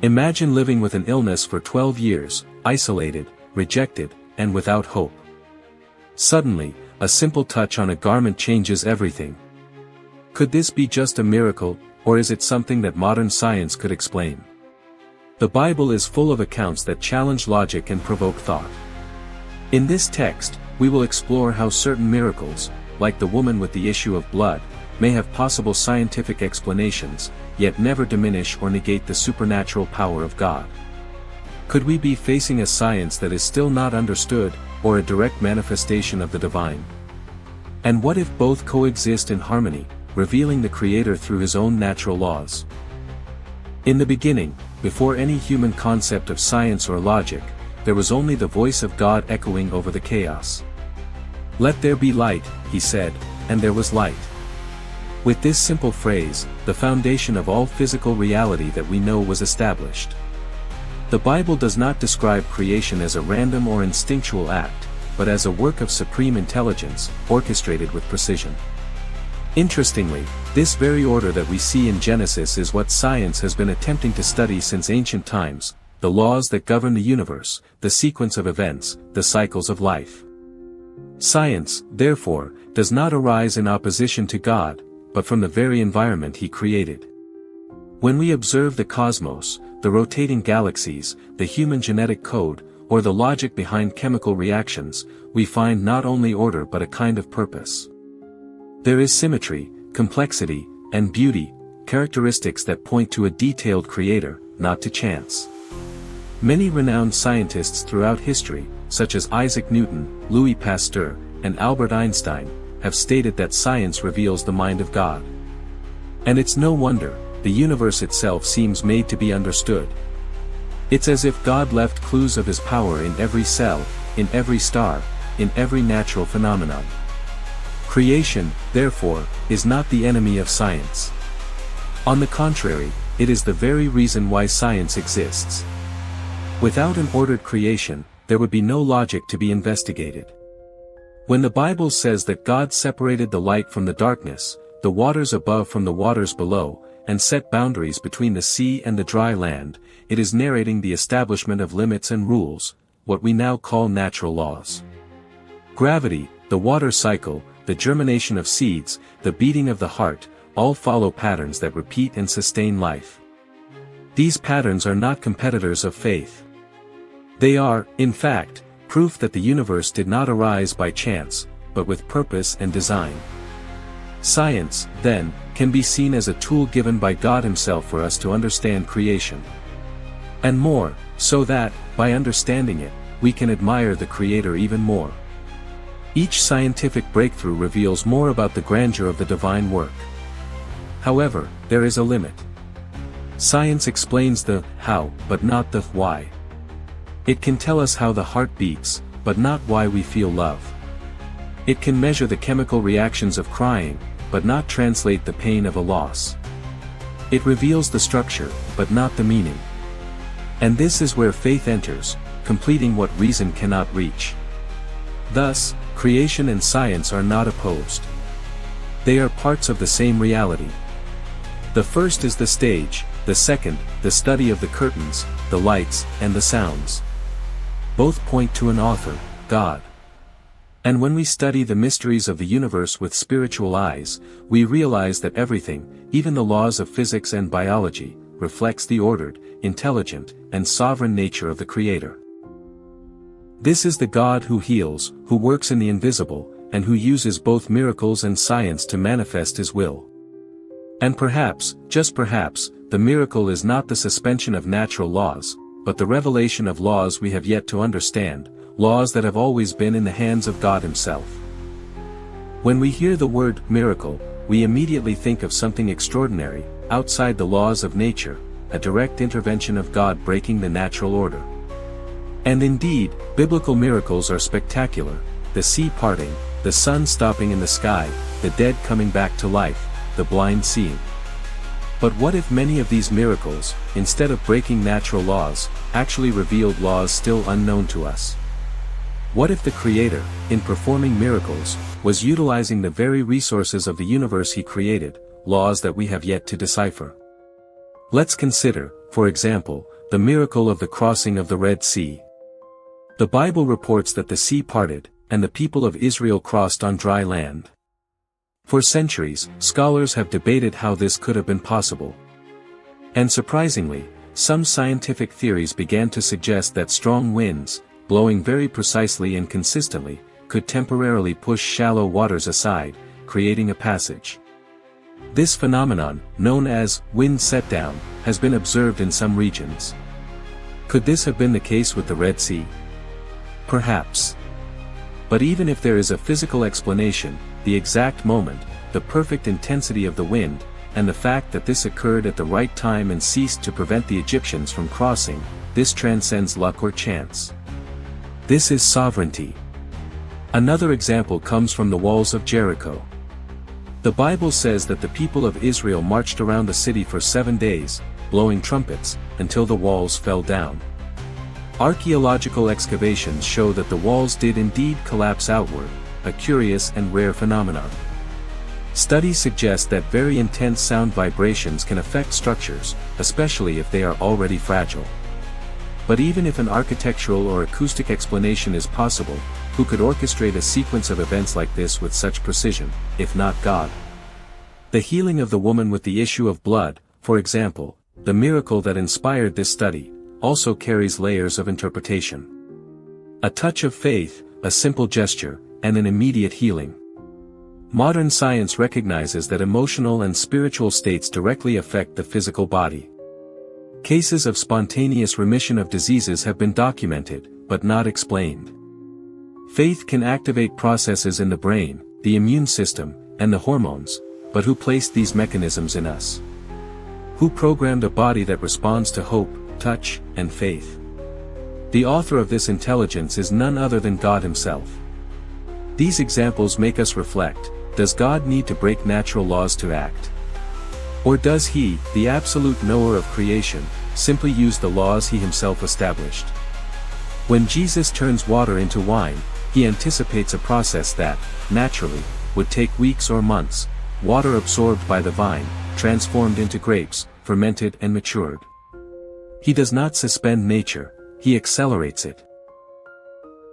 Imagine living with an illness for 12 years, isolated, rejected, and without hope. Suddenly, a simple touch on a garment changes everything. Could this be just a miracle, or is it something that modern science could explain? The Bible is full of accounts that challenge logic and provoke thought. In this text, we will explore how certain miracles, like the woman with the issue of blood, may have possible scientific explanations, yet never diminish or negate the supernatural power of God. Could we be facing a science that is still not understood, or a direct manifestation of the divine? And what if both coexist in harmony, revealing the Creator through His own natural laws? In the beginning, before any human concept of science or logic, there was only the voice of God echoing over the chaos. "Let there be light," He said, and there was light. With this simple phrase, the foundation of all physical reality that we know was established. The Bible does not describe creation as a random or instinctual act, but as a work of supreme intelligence, orchestrated with precision. Interestingly, this very order that we see in Genesis is what science has been attempting to study since ancient times: the laws that govern the universe, the sequence of events, the cycles of life. Science, therefore, does not arise in opposition to God, but from the very environment He created. When we observe the cosmos, the rotating galaxies, the human genetic code, or the logic behind chemical reactions, we find not only order but a kind of purpose. There is symmetry, complexity, and beauty, characteristics that point to a detailed Creator, not to chance. Many renowned scientists throughout history, such as Isaac Newton, Louis Pasteur, and Albert Einstein, have stated that science reveals the mind of God. And it's no wonder, the universe itself seems made to be understood. It's as if God left clues of His power in every cell, in every star, in every natural phenomenon. Creation, therefore, is not the enemy of science. On the contrary, it is the very reason why science exists. Without an ordered creation, there would be no logic to be investigated. When the Bible says that God separated the light from the darkness, the waters above from the waters below, and set boundaries between the sea and the dry land, it is narrating the establishment of limits and rules, what we now call natural laws. Gravity, the water cycle, the germination of seeds, the beating of the heart, all follow patterns that repeat and sustain life. These patterns are not competitors of faith. They are, in fact, proof that the universe did not arise by chance, but with purpose and design. Science, then, can be seen as a tool given by God Himself for us to understand creation. And more, so that, by understanding it, we can admire the Creator even more. Each scientific breakthrough reveals more about the grandeur of the divine work. However, there is a limit. Science explains the how, but not the why. It can tell us how the heart beats, but not why we feel love. It can measure the chemical reactions of crying, but not translate the pain of a loss. It reveals the structure, but not the meaning. And this is where faith enters, completing what reason cannot reach. Thus, creation and science are not opposed. They are parts of the same reality. The first is the stage, the second, the study of the curtains, the lights, and the sounds. Both point to an author, God. And when we study the mysteries of the universe with spiritual eyes, we realize that everything, even the laws of physics and biology, reflects the ordered, intelligent, and sovereign nature of the Creator. This is the God who heals, who works in the invisible, and who uses both miracles and science to manifest His will. And perhaps, just perhaps, the miracle is not the suspension of natural laws, but the revelation of laws we have yet to understand, laws that have always been in the hands of God Himself. When we hear the word miracle, we immediately think of something extraordinary, outside the laws of nature, a direct intervention of God breaking the natural order. And indeed, biblical miracles are spectacular: the sea parting, the sun stopping in the sky, the dead coming back to life, the blind seeing. But what if many of these miracles, instead of breaking natural laws, actually revealed laws still unknown to us? What if the Creator, in performing miracles, was utilizing the very resources of the universe He created, laws that we have yet to decipher? Let's consider, for example, the miracle of the crossing of the Red Sea. The Bible reports that the sea parted, and the people of Israel crossed on dry land. For centuries, scholars have debated how this could have been possible. And surprisingly, some scientific theories began to suggest that strong winds, blowing very precisely and consistently, could temporarily push shallow waters aside, creating a passage. This phenomenon, known as wind set-down, has been observed in some regions. Could this have been the case with the Red Sea? Perhaps. But even if there is a physical explanation, the exact moment, the perfect intensity of the wind, and the fact that this occurred at the right time and ceased to prevent the Egyptians from crossing, this transcends luck or chance. This is sovereignty. Another example comes from the walls of Jericho. The Bible says that the people of Israel marched around the city for 7 days, blowing trumpets, until the walls fell down. Archaeological excavations show that the walls did indeed collapse outward, a curious and rare phenomenon. Studies suggest that very intense sound vibrations can affect structures, especially if they are already fragile. But even if an architectural or acoustic explanation is possible, who could orchestrate a sequence of events like this with such precision, if not God? The healing of the woman with the issue of blood, for example, the miracle that inspired this study, also carries layers of interpretation. A touch of faith, a simple gesture, and an immediate healing. Modern science recognizes that emotional and spiritual states directly affect the physical body. Cases of spontaneous remission of diseases have been documented, but not explained. Faith can activate processes in the brain, the immune system, and the hormones, but who placed these mechanisms in us? Who programmed a body that responds to hope, touch, and faith? The author of this intelligence is none other than God Himself. These examples make us reflect: does God need to break natural laws to act? Or does He, the absolute knower of creation, simply use the laws He Himself established? When Jesus turns water into wine, He anticipates a process that, naturally, would take weeks or months: water absorbed by the vine, transformed into grapes, fermented and matured. He does not suspend nature, He accelerates it.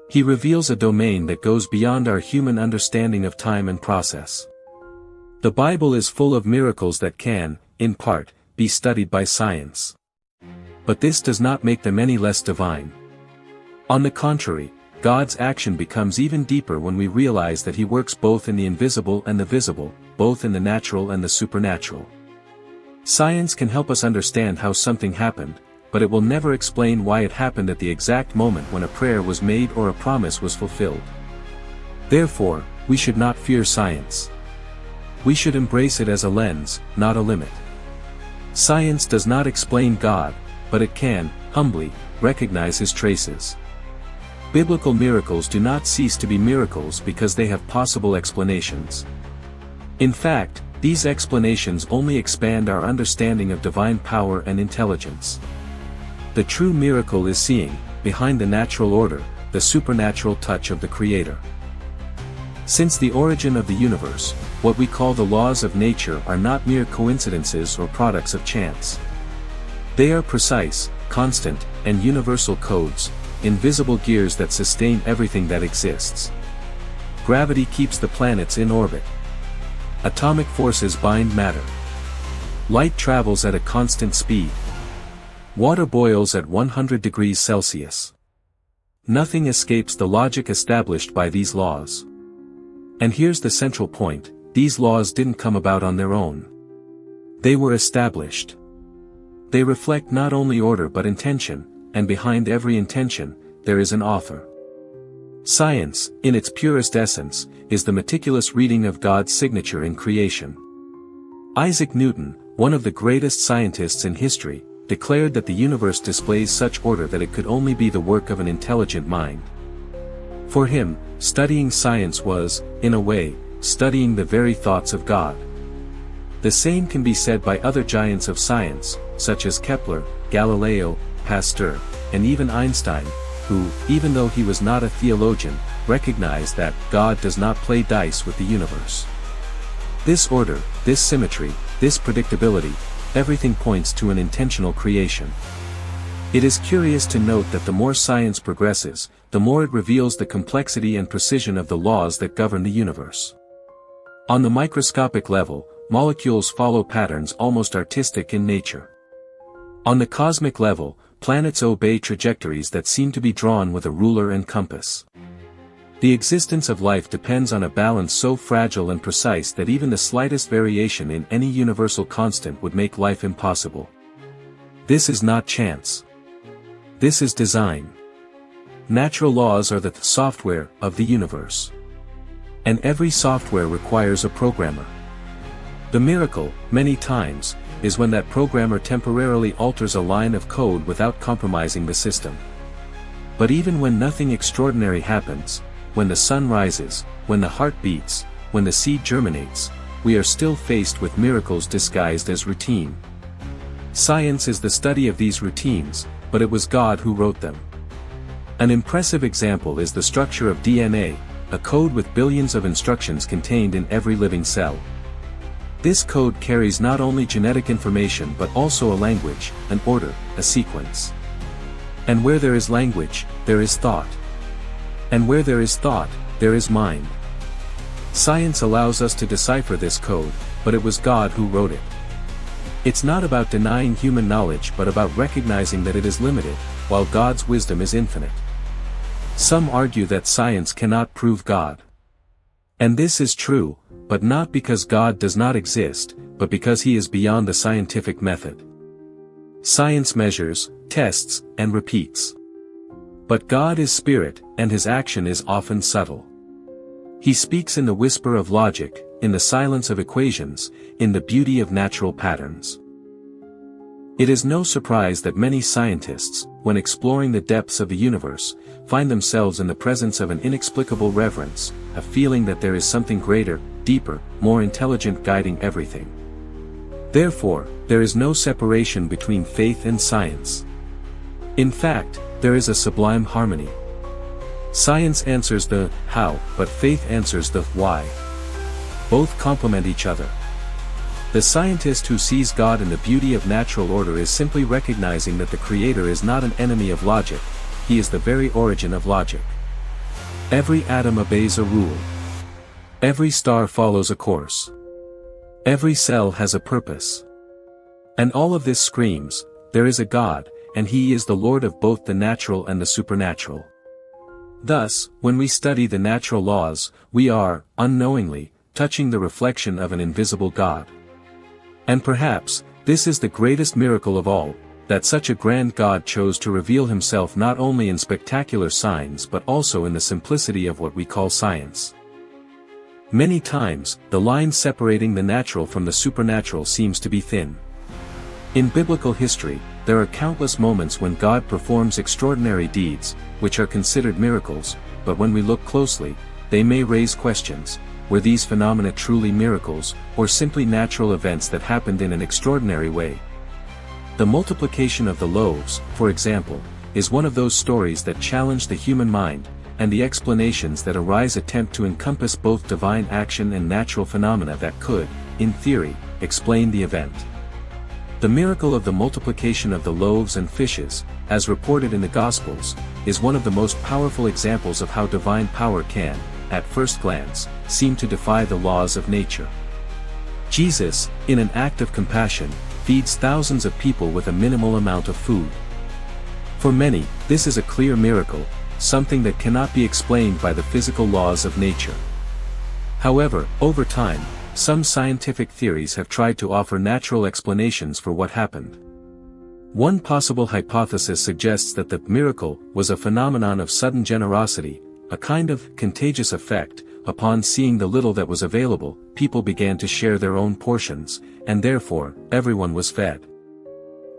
He reveals a domain that goes beyond our human understanding of time and process. The Bible is full of miracles that can, in part, be studied by science. But this does not make them any less divine. On the contrary, God's action becomes even deeper when we realize that He works both in the invisible and the visible, both in the natural and the supernatural. Science can help us understand how something happened, but it will never explain why it happened at the exact moment when a prayer was made or a promise was fulfilled. Therefore, we should not fear science. We should embrace it as a lens, not a limit. Science does not explain God, but it can, humbly, recognize His traces. Biblical miracles do not cease to be miracles because they have possible explanations. In fact, these explanations only expand our understanding of divine power and intelligence. The true miracle is seeing, behind the natural order, the supernatural touch of the Creator. Since the origin of the universe, what we call the laws of nature are not mere coincidences or products of chance. They are precise, constant, and universal codes, invisible gears that sustain everything that exists. Gravity keeps the planets in orbit. Atomic forces bind matter. Light travels at a constant speed. Water boils at 100 degrees Celsius. Nothing escapes the logic established by these laws. And here's the central point: these laws didn't come about on their own. They were established. They reflect not only order but intention, and behind every intention, there is an author. Science, in its purest essence, is the meticulous reading of God's signature in creation. Isaac Newton, one of the greatest scientists in history, declared that the universe displays such order that it could only be the work of an intelligent mind. For him, studying science was, in a way, studying the very thoughts of God. The same can be said by other giants of science, such as Kepler, Galileo, Pasteur, and even Einstein, who, even though he was not a theologian, recognized that God does not play dice with the universe. This order, this symmetry, this predictability, everything points to an intentional creation. It is curious to note that the more science progresses, the more it reveals the complexity and precision of the laws that govern the universe. On the microscopic level, molecules follow patterns almost artistic in nature. On the cosmic level, planets obey trajectories that seem to be drawn with a ruler and compass. The existence of life depends on a balance so fragile and precise that even the slightest variation in any universal constant would make life impossible. This is not chance. This is design. Natural laws are the software of the universe. And every software requires a programmer. The miracle, many times, is when that programmer temporarily alters a line of code without compromising the system. But even when nothing extraordinary happens, when the sun rises, when the heart beats, when the seed germinates, we are still faced with miracles disguised as routine. Science is the study of these routines, but it was God who wrote them. An impressive example is the structure of DNA, a code with billions of instructions contained in every living cell. This code carries not only genetic information but also a language, an order, a sequence. And where there is language, there is thought. And where there is thought, there is mind. Science allows us to decipher this code, but it was God who wrote it. It's not about denying human knowledge but about recognizing that it is limited, while God's wisdom is infinite. Some argue that science cannot prove God. And this is true, but not because God does not exist, but because he is beyond the scientific method. Science measures, tests, and repeats. But God is spirit, and his action is often subtle. He speaks in the whisper of logic, in the silence of equations, in the beauty of natural patterns. It is no surprise that many scientists, when exploring the depths of the universe, find themselves in the presence of an inexplicable reverence, a feeling that there is something greater, deeper, more intelligent guiding everything. Therefore, there is no separation between faith and science. In fact, there is a sublime harmony. Science answers the how, but faith answers the why. Both complement each other. The scientist who sees God in the beauty of natural order is simply recognizing that the Creator is not an enemy of logic, he is the very origin of logic. Every atom obeys a rule. Every star follows a course. Every cell has a purpose. And all of this screams, there is a God, and he is the Lord of both the natural and the supernatural. Thus, when we study the natural laws, we are, unknowingly, touching the reflection of an invisible God. And perhaps, this is the greatest miracle of all, that such a grand God chose to reveal himself not only in spectacular signs but also in the simplicity of what we call science. Many times, the line separating the natural from the supernatural seems to be thin. In biblical history, there are countless moments when God performs extraordinary deeds, which are considered miracles, but when we look closely, they may raise questions. Were these phenomena truly miracles, or simply natural events that happened in an extraordinary way? The multiplication of the loaves, for example, is one of those stories that challenge the human mind, and the explanations that arise attempt to encompass both divine action and natural phenomena that could, in theory, explain the event. The miracle of the multiplication of the loaves and fishes, as reported in the Gospels, is one of the most powerful examples of how divine power can, at first glance, seem to defy the laws of nature. Jesus, in an act of compassion, feeds thousands of people with a minimal amount of food. For many, this is a clear miracle, something that cannot be explained by the physical laws of nature. However, over time, some scientific theories have tried to offer natural explanations for what happened. One possible hypothesis suggests that the miracle was a phenomenon of sudden generosity, a kind of contagious effect. Upon seeing the little that was available, people began to share their own portions, and therefore, everyone was fed.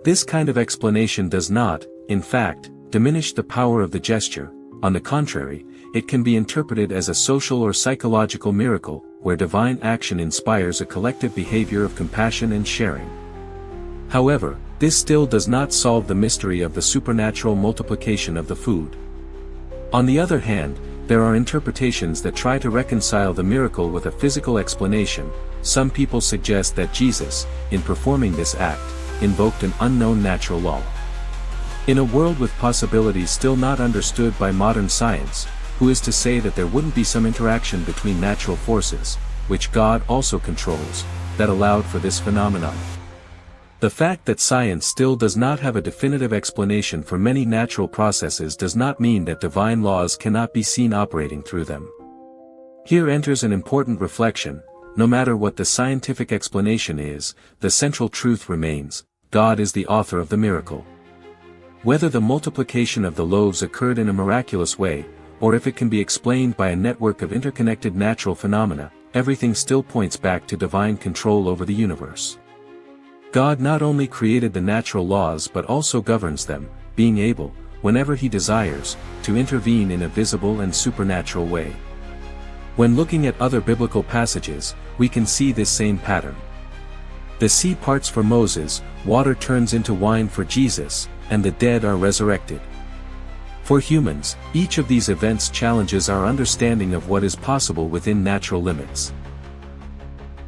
This kind of explanation does not, in fact, diminish the power of the gesture. On the contrary, it can be interpreted as a social or psychological miracle, where divine action inspires a collective behavior of compassion and sharing. However, this still does not solve the mystery of the supernatural multiplication of the food. On the other hand, there are interpretations that try to reconcile the miracle with a physical explanation. Some people suggest that Jesus, in performing this act, invoked an unknown natural law. In a world with possibilities still not understood by modern science, who is to say that there wouldn't be some interaction between natural forces, which God also controls, that allowed for this phenomenon? The fact that science still does not have a definitive explanation for many natural processes does not mean that divine laws cannot be seen operating through them. Here enters an important reflection: no matter what the scientific explanation is, the central truth remains: God is the author of the miracle. Whether the multiplication of the loaves occurred in a miraculous way, or if it can be explained by a network of interconnected natural phenomena, everything still points back to divine control over the universe. God not only created the natural laws but also governs them, being able, whenever he desires, to intervene in a visible and supernatural way. When looking at other biblical passages, we can see this same pattern. The sea parts for Moses, water turns into wine for Jesus, and the dead are resurrected. For humans, each of these events challenges our understanding of what is possible within natural limits.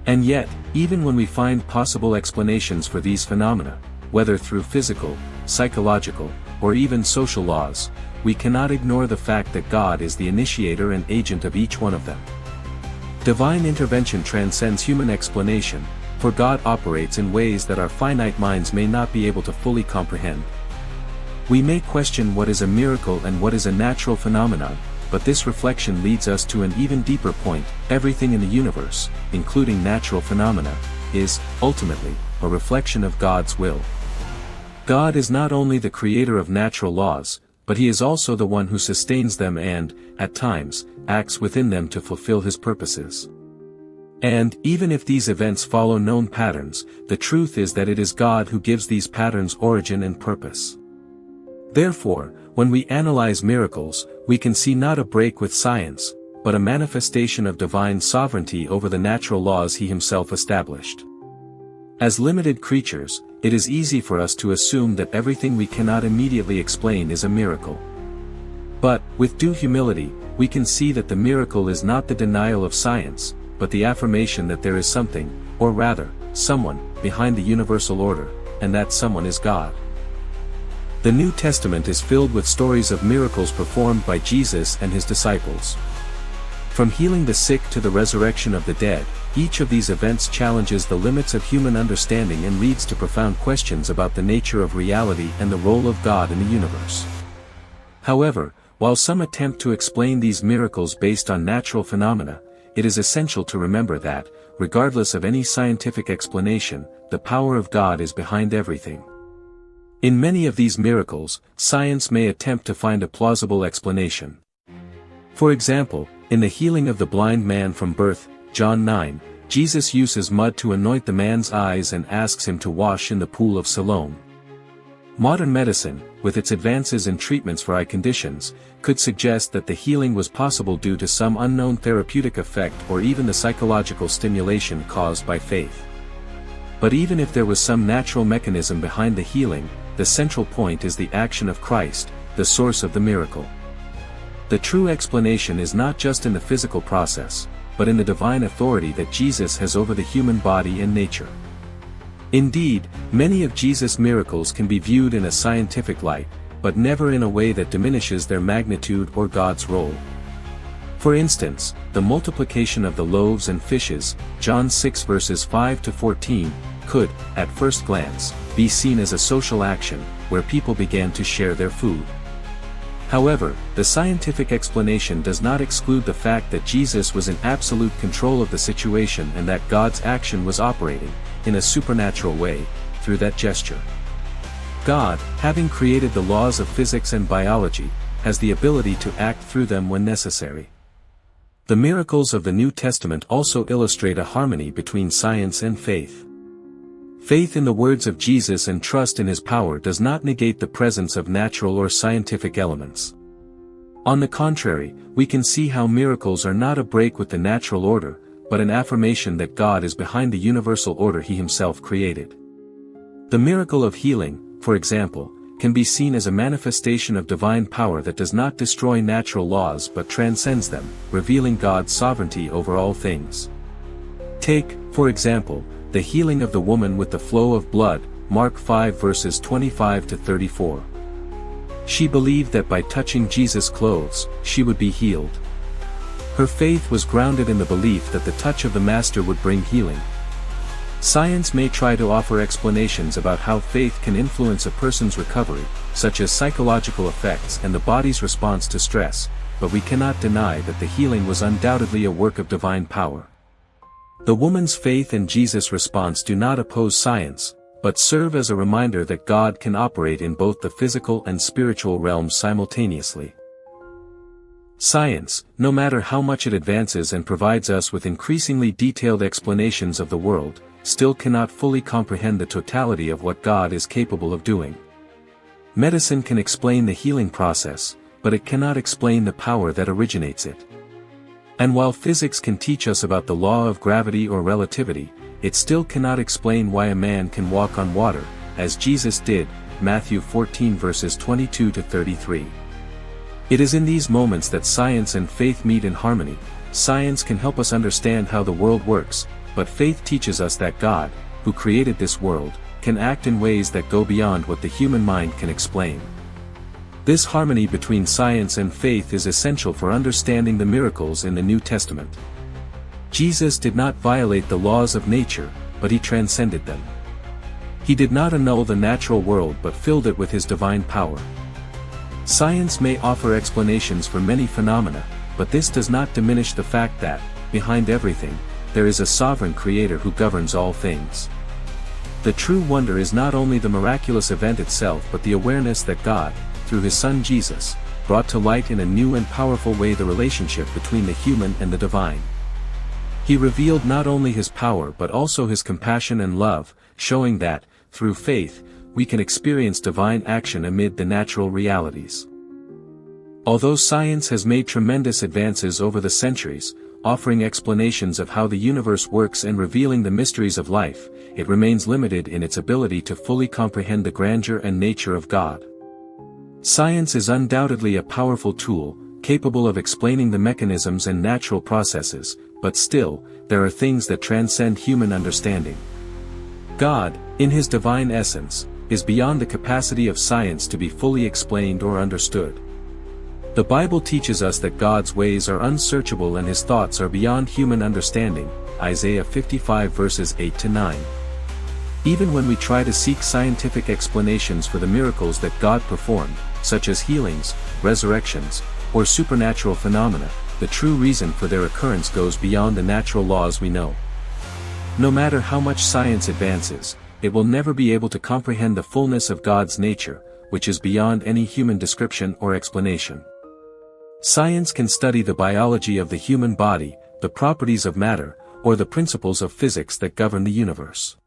And yet, even when we find possible explanations for these phenomena, whether through physical, psychological, or even social laws, we cannot ignore the fact that God is the initiator and agent of each one of them. Divine intervention transcends human explanation, for God operates in ways that our finite minds may not be able to fully comprehend. We may question what is a miracle and what is a natural phenomenon, but this reflection leads us to an even deeper point: everything in the universe, including natural phenomena, is, ultimately, a reflection of God's will. God is not only the creator of natural laws, but he is also the one who sustains them and, at times, acts within them to fulfill his purposes. And, even if these events follow known patterns, the truth is that it is God who gives these patterns origin and purpose. Therefore, when we analyze miracles, we can see not a break with science, but a manifestation of divine sovereignty over the natural laws he himself established. As limited creatures, it is easy for us to assume that everything we cannot immediately explain is a miracle. But, with due humility, we can see that the miracle is not the denial of science, but the affirmation that there is something, or rather, someone, behind the universal order, and that someone is God. The New Testament is filled with stories of miracles performed by Jesus and his disciples. From healing the sick to the resurrection of the dead, each of these events challenges the limits of human understanding and leads to profound questions about the nature of reality and the role of God in the universe. However, while some attempt to explain these miracles based on natural phenomena, it is essential to remember that, regardless of any scientific explanation, the power of God is behind everything. In many of these miracles, science may attempt to find a plausible explanation. For example, in the healing of the blind man from birth, John 9, Jesus uses mud to anoint the man's eyes and asks him to wash in the pool of Siloam. Modern medicine, with its advances in treatments for eye conditions, could suggest that the healing was possible due to some unknown therapeutic effect or even the psychological stimulation caused by faith. But even if there was some natural mechanism behind the healing, the central point is the action of Christ, the source of the miracle. The true explanation is not just in the physical process, but in the divine authority that Jesus has over the human body and nature. Indeed, many of Jesus' miracles can be viewed in a scientific light, but never in a way that diminishes their magnitude or God's role. For instance, the multiplication of the loaves and fishes, John 6 verses 5 to 14, could, at first glance, be seen as a social action, where people began to share their food. However, the scientific explanation does not exclude the fact that Jesus was in absolute control of the situation and that God's action was operating, in a supernatural way, through that gesture. God, having created the laws of physics and biology, has the ability to act through them when necessary. The miracles of the New Testament also illustrate a harmony between science and faith. Faith in the words of Jesus and trust in his power does not negate the presence of natural or scientific elements. On the contrary, we can see how miracles are not a break with the natural order, but an affirmation that God is behind the universal order he himself created. The miracle of healing, for example, can be seen as a manifestation of divine power that does not destroy natural laws but transcends them, revealing God's sovereignty over all things. Take, for example, the healing of the woman with the flow of blood, Mark 5 verses 25 to 34. She believed that by touching Jesus' clothes, she would be healed. Her faith was grounded in the belief that the touch of the Master would bring healing. Science may try to offer explanations about how faith can influence a person's recovery, such as psychological effects and the body's response to stress, but we cannot deny that the healing was undoubtedly a work of divine power. The woman's faith and Jesus' response do not oppose science, but serve as a reminder that God can operate in both the physical and spiritual realms simultaneously. Science, no matter how much it advances and provides us with increasingly detailed explanations of the world, still cannot fully comprehend the totality of what God is capable of doing. Medicine can explain the healing process, but it cannot explain the power that originates it. And while physics can teach us about the law of gravity or relativity, it still cannot explain why a man can walk on water, as Jesus did, Matthew 14 verses 22 to 33. It is in these moments that science and faith meet in harmony. Science can help us understand how the world works, but faith teaches us that God, who created this world, can act in ways that go beyond what the human mind can explain. This harmony between science and faith is essential for understanding the miracles in the New Testament. Jesus did not violate the laws of nature, but he transcended them. He did not annul the natural world but filled it with his divine power. Science may offer explanations for many phenomena, but this does not diminish the fact that, behind everything, there is a sovereign creator who governs all things. The true wonder is not only the miraculous event itself but the awareness that God, through his Son Jesus, brought to light in a new and powerful way the relationship between the human and the divine. He revealed not only his power but also his compassion and love, showing that, through faith, we can experience divine action amid the natural realities. Although science has made tremendous advances over the centuries, offering explanations of how the universe works and revealing the mysteries of life, it remains limited in its ability to fully comprehend the grandeur and nature of God. Science is undoubtedly a powerful tool, capable of explaining the mechanisms and natural processes, but still, there are things that transcend human understanding. God, in his divine essence, is beyond the capacity of science to be fully explained or understood. The Bible teaches us that God's ways are unsearchable and his thoughts are beyond human understanding, Isaiah 55 verses 8 to 9. Even when we try to seek scientific explanations for the miracles that God performed, such as healings, resurrections, or supernatural phenomena, the true reason for their occurrence goes beyond the natural laws we know. No matter how much science advances, it will never be able to comprehend the fullness of God's nature, which is beyond any human description or explanation. Science can study the biology of the human body, the properties of matter, or the principles of physics that govern the universe.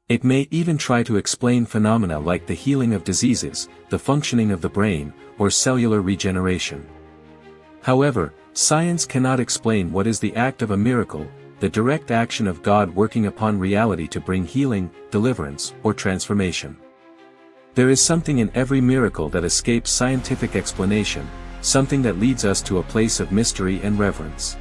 It may even try to explain phenomena like the healing of diseases, the functioning of the brain, or cellular regeneration. However, science cannot explain what is the act of a miracle, the direct action of God working upon reality to bring healing, deliverance, or transformation. There is something in every miracle that escapes scientific explanation, something that leads us to a place of mystery and reverence.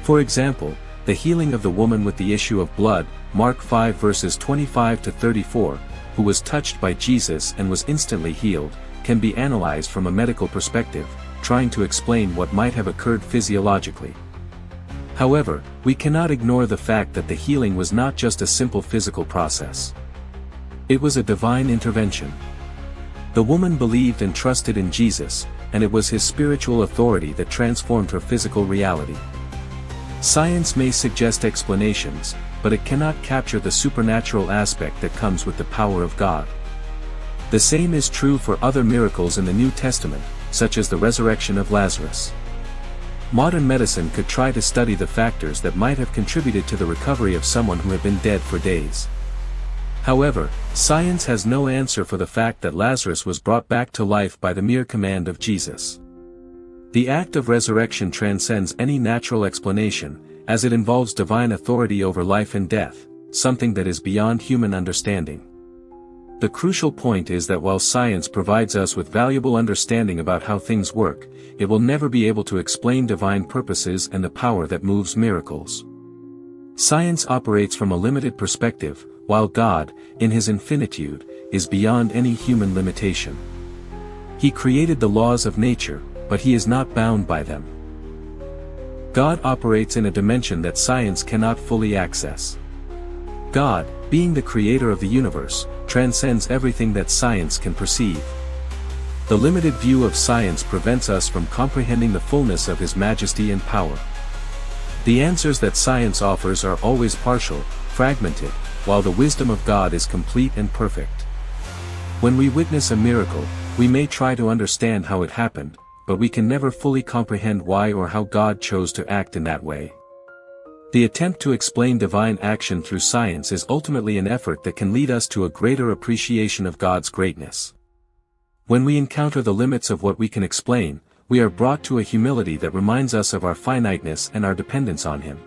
For example, the healing of the woman with the issue of blood, Mark 5 verses 25 to 34, who was touched by Jesus and was instantly healed, can be analyzed from a medical perspective, trying to explain what might have occurred physiologically. However, we cannot ignore the fact that the healing was not just a simple physical process. It was a divine intervention. The woman believed and trusted in Jesus, and it was his spiritual authority that transformed her physical reality. Science may suggest explanations, but it cannot capture the supernatural aspect that comes with the power of God. The same is true for other miracles in the New Testament, such as the resurrection of Lazarus. Modern medicine could try to study the factors that might have contributed to the recovery of someone who had been dead for days. However, science has no answer for the fact that Lazarus was brought back to life by the mere command of Jesus. The act of resurrection transcends any natural explanation, as it involves divine authority over life and death, something that is beyond human understanding. The crucial point is that while science provides us with valuable understanding about how things work, it will never be able to explain divine purposes and the power that moves miracles. Science operates from a limited perspective, while God, in his infinitude, is beyond any human limitation. He created the laws of nature, but he is not bound by them. God operates in a dimension that science cannot fully access. God, being the creator of the universe, transcends everything that science can perceive. The limited view of science prevents us from comprehending the fullness of his majesty and power. The answers that science offers are always partial, fragmented, while the wisdom of God is complete and perfect. When we witness a miracle, we may try to understand how it happened, but we can never fully comprehend why or how God chose to act in that way. The attempt to explain divine action through science is ultimately an effort that can lead us to a greater appreciation of God's greatness. When we encounter the limits of what we can explain, we are brought to a humility that reminds us of our finiteness and our dependence on Him.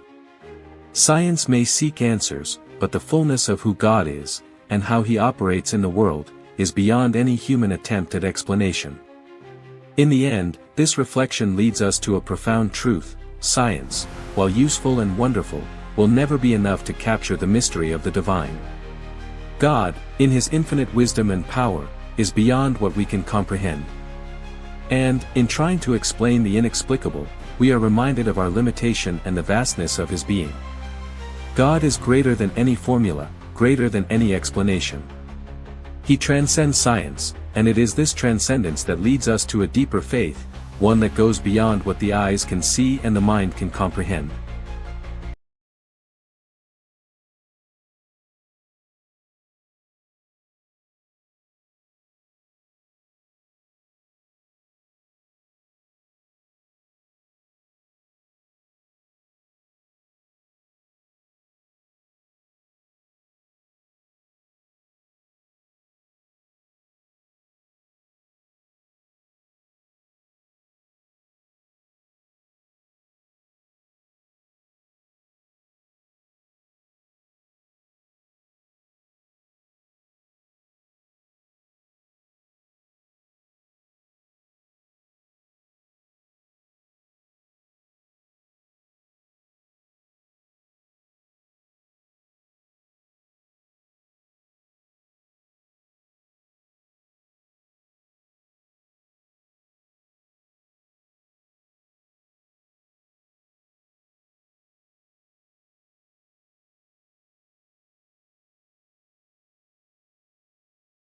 Science may seek answers, but the fullness of who God is, and how He operates in the world, is beyond any human attempt at explanation. In the end, this reflection leads us to a profound truth: science, while useful and wonderful, will never be enough to capture the mystery of the divine. God, in His infinite wisdom and power, is beyond what we can comprehend. And, in trying to explain the inexplicable, we are reminded of our limitation and the vastness of His being. God is greater than any formula, greater than any explanation. He transcends science, and it is this transcendence that leads us to a deeper faith, one that goes beyond what the eyes can see and the mind can comprehend.